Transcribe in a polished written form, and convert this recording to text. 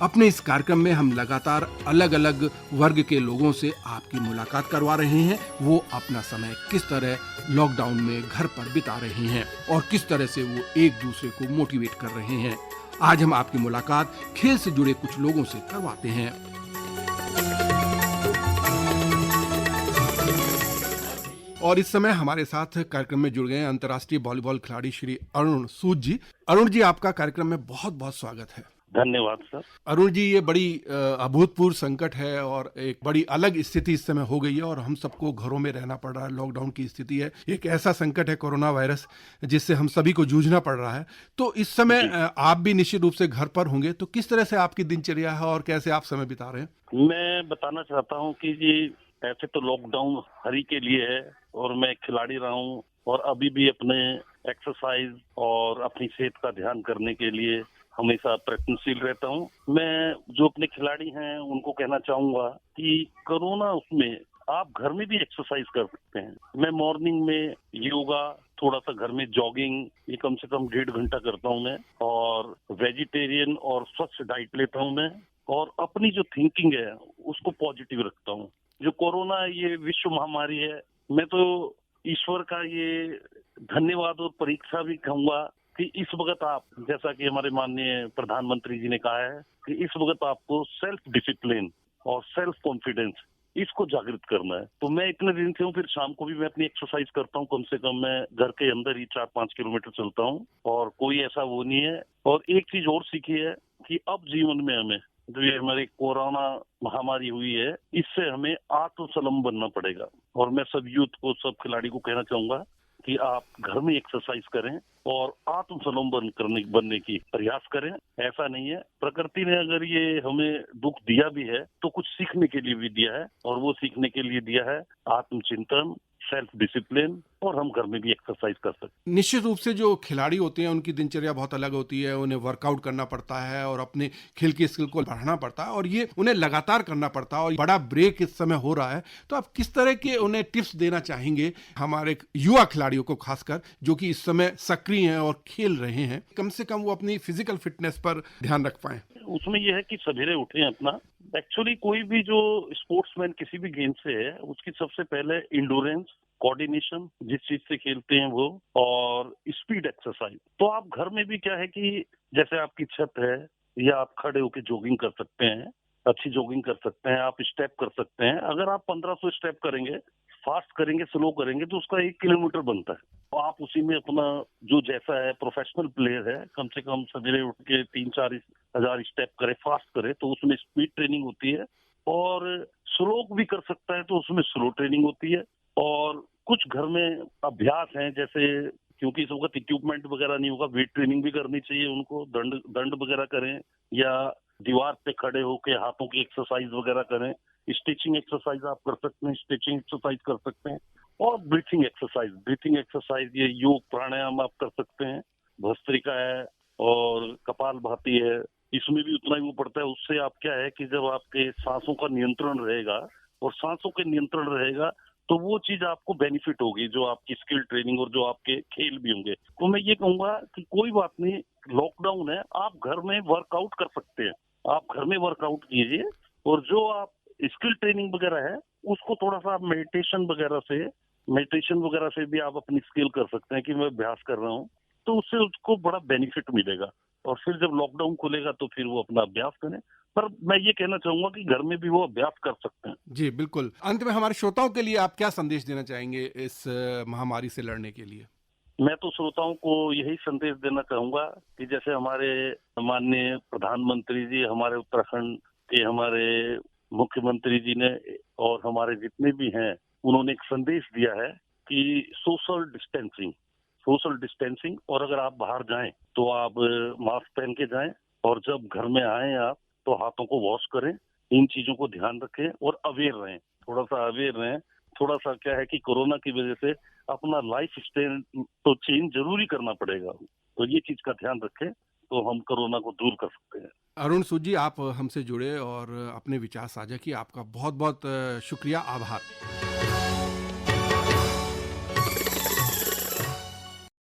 अपने इस कार्यक्रम में हम लगातार अलग अलग वर्ग के लोगों से आपकी मुलाकात करवा रहे हैं। वो अपना समय किस तरह लॉकडाउन में घर पर बिता रहे हैं और किस तरह से वो एक दूसरे को मोटिवेट कर रहे हैं। आज हम आपकी मुलाकात खेल से जुड़े कुछ लोगों से करवाते हैं। और इस समय हमारे साथ कार्यक्रम में जुड़ गए हैं अंतर्राष्ट्रीय वॉलीबॉल खिलाड़ी श्री अरुण सूद जी। अरुण जी, आपका कार्यक्रम में बहुत बहुत स्वागत है। धन्यवाद सर। अरुण जी, ये बड़ी अभूतपूर्व संकट है और एक बड़ी अलग स्थिति इस समय हो गई है और हम सबको घरों में रहना पड़ रहा है। लॉकडाउन की स्थिति है, एक ऐसा संकट है कोरोना वायरस जिससे हम सभी को जूझना पड़ रहा है। तो इस समय आप भी निश्चित रूप से घर पर होंगे, तो किस तरह से आपकी दिनचर्या है और कैसे आप समय बिता रहे हैं? मैं बताना चाहता हूँ कि जी ऐसे तो लॉकडाउन हर ही के लिए है और मैं खिलाड़ी रहा हूँ और अभी भी अपने एक्सरसाइज और अपनी सेहत का ध्यान करने के लिए हमेशा प्रयत्नशील रहता हूँ। मैं जो अपने खिलाड़ी हैं उनको कहना चाहूंगा कि कोरोना उसमें आप घर में भी एक्सरसाइज कर सकते हैं। मैं मॉर्निंग में योगा, थोड़ा सा घर में जॉगिंग, ये कम से कम 1.5 घंटा करता हूँ मैं, और वेजिटेरियन और स्वच्छ डाइट लेता हूँ मैं, और अपनी जो थिंकिंग है उसको पॉजिटिव रखता हूँ। जो कोरोना ये विश्व महामारी है, मैं तो ईश्वर का ये धन्यवाद और परीक्षा भी कहूंगा कि इस वक्त आप, जैसा कि हमारे माननीय प्रधानमंत्री जी ने कहा है कि इस वक्त आपको सेल्फ डिसिप्लिन और सेल्फ कॉन्फिडेंस इसको जागृत करना है। तो मैं इतने दिन से हूँ, फिर शाम को भी मैं अपनी एक्सरसाइज करता हूँ। कम से कम मैं घर के अंदर ही 4-5 किलोमीटर चलता हूँ और कोई ऐसा वो नहीं है। और एक चीज और सीखी है कि अब जीवन में हमें जो ये हमारी कोरोना महामारी हुई है, इससे हमें आत्मसलम बनना पड़ेगा। और मैं सब यूथ को, सब खिलाड़ी को कहना चाहूंगा कि आप घर में एक्सरसाइज करें और आत्मसलम बनने की प्रयास करें। ऐसा नहीं है, प्रकृति ने अगर ये हमें दुख दिया भी है तो कुछ सीखने के लिए भी दिया है, और वो सीखने के लिए दिया है आत्मचिंतन, सेल्फ डिसिप्लिन, और हम घर में भी एक्सरसाइज कर सकते हैं। निश्चित रूप से जो खिलाड़ी होते हैं उनकी दिनचर्या बहुत अलग होती है। उन्हें वर्कआउट करना पड़ता है और अपने खेल की स्किल को बढ़ाना पड़ता है और ये उन्हें लगातार करना पड़ता है और बड़ा ब्रेक इस समय हो रहा है। तो आप किस तरह के उन्हें टिप्स देना चाहेंगे हमारे युवा खिलाड़ियों को, खासकर जो कि इस समय सक्रिय हैं और खेल रहे हैं, कम से कम वो अपनी फिजिकल फिटनेस पर ध्यान रख पाए? उसमें यह है कि सवेरे उठें अपना। एक्चुअली कोई भी जो स्पोर्ट्समैन किसी भी गेम से है, उसकी सबसे पहले इंडोरेंस, कोऑर्डिनेशन, जिस चीज से खेलते हैं वो, और स्पीड एक्सरसाइज। तो आप घर में भी क्या है कि जैसे आपकी छत है या आप खड़े होकर जॉगिंग कर सकते हैं, अच्छी जॉगिंग कर सकते हैं, आप स्टेप कर सकते हैं। अगर आप 1500 स्टेप करेंगे, फास्ट करेंगे, स्लो करेंगे, तो उसका 1 किलोमीटर बनता है। तो आप उसी में अपना जो जैसा है, प्रोफेशनल प्लेयर है, कम से कम सवेरे उठ के 3-4 हजार स्टेप करे, फास्ट करे, तो उसमें स्पीड ट्रेनिंग होती है। और स्लो भी कर सकता है तो उसमें स्लो ट्रेनिंग होती है। और कुछ घर में अभ्यास हैं, जैसे क्योंकि इस वक्त इक्विपमेंट वगैरह नहीं होगा, वेट ट्रेनिंग भी करनी चाहिए उनको, दंड दंड वगैरह करें, या दीवार पे खड़े होके हाथों की एक्सरसाइज वगैरह करें। स्ट्रेचिंग एक्सरसाइज आप कर सकते हैं, स्ट्रेचिंग एक्सरसाइज कर सकते हैं, और ब्रीथिंग एक्सरसाइज ये योग प्राणायाम आप कर सकते हैं। भस्त्रिका है और कपालभाति है, इसमें भी उतना ही वो पड़ता है। उससे आप क्या है कि जब आपके सांसों का नियंत्रण रहेगा, और सांसों के नियंत्रण रहेगा, तो वो चीज आपको बेनिफिट होगी, जो आपकी स्किल ट्रेनिंग और जो आपके खेल भी होंगे। तो मैं ये कहूंगा कि कोई बात नहीं, लॉकडाउन है, आप घर में वर्कआउट कर सकते हैं, आप घर में वर्कआउट कीजिए। और जो आप स्किल ट्रेनिंग वगैरह है, उसको थोड़ा सा आप मेडिटेशन वगैरह से भी आप अपनी स्किल कर सकते हैं कि मैं अभ्यास कर रहा हूँ, तो उससे उसको बड़ा बेनिफिट मिलेगा। और फिर जब लॉकडाउन खुलेगा तो फिर वो अपना अभ्यास करें। पर मैं ये कहना चाहूंगा कि घर में भी वो अभ्यास कर सकते हैं। जी बिल्कुल। अंत में हमारे श्रोताओं के लिए आप क्या संदेश देना चाहेंगे इस महामारी से लड़ने के लिए? मैं तो श्रोताओं को यही संदेश देना चाहूंगा कि जैसे हमारे माननीय प्रधानमंत्री जी, हमारे उत्तराखंड के हमारे मुख्यमंत्री जी ने, और हमारे जितने भी हैं, उन्होंने एक संदेश दिया है कि सोशल डिस्टेंसिंग, और अगर आप बाहर जाएं तो आप मास्क पहन के जाएं, और जब घर में आए आप तो हाथों को वॉश करें। इन चीजों को ध्यान रखें और अवेयर रहें, थोड़ा सा अवेयर रहें। थोड़ा सा क्या है कि कोरोना की वजह से अपना लाइफ स्टाइल तो चेंज जरूरी करना पड़ेगा, तो ये चीज का ध्यान रखें तो हम कोरोना को दूर कर सकते हैं। अरुण सूद जी, आप हमसे जुड़े और अपने विचार साझा किए, आपका बहुत बहुत शुक्रिया, आभार।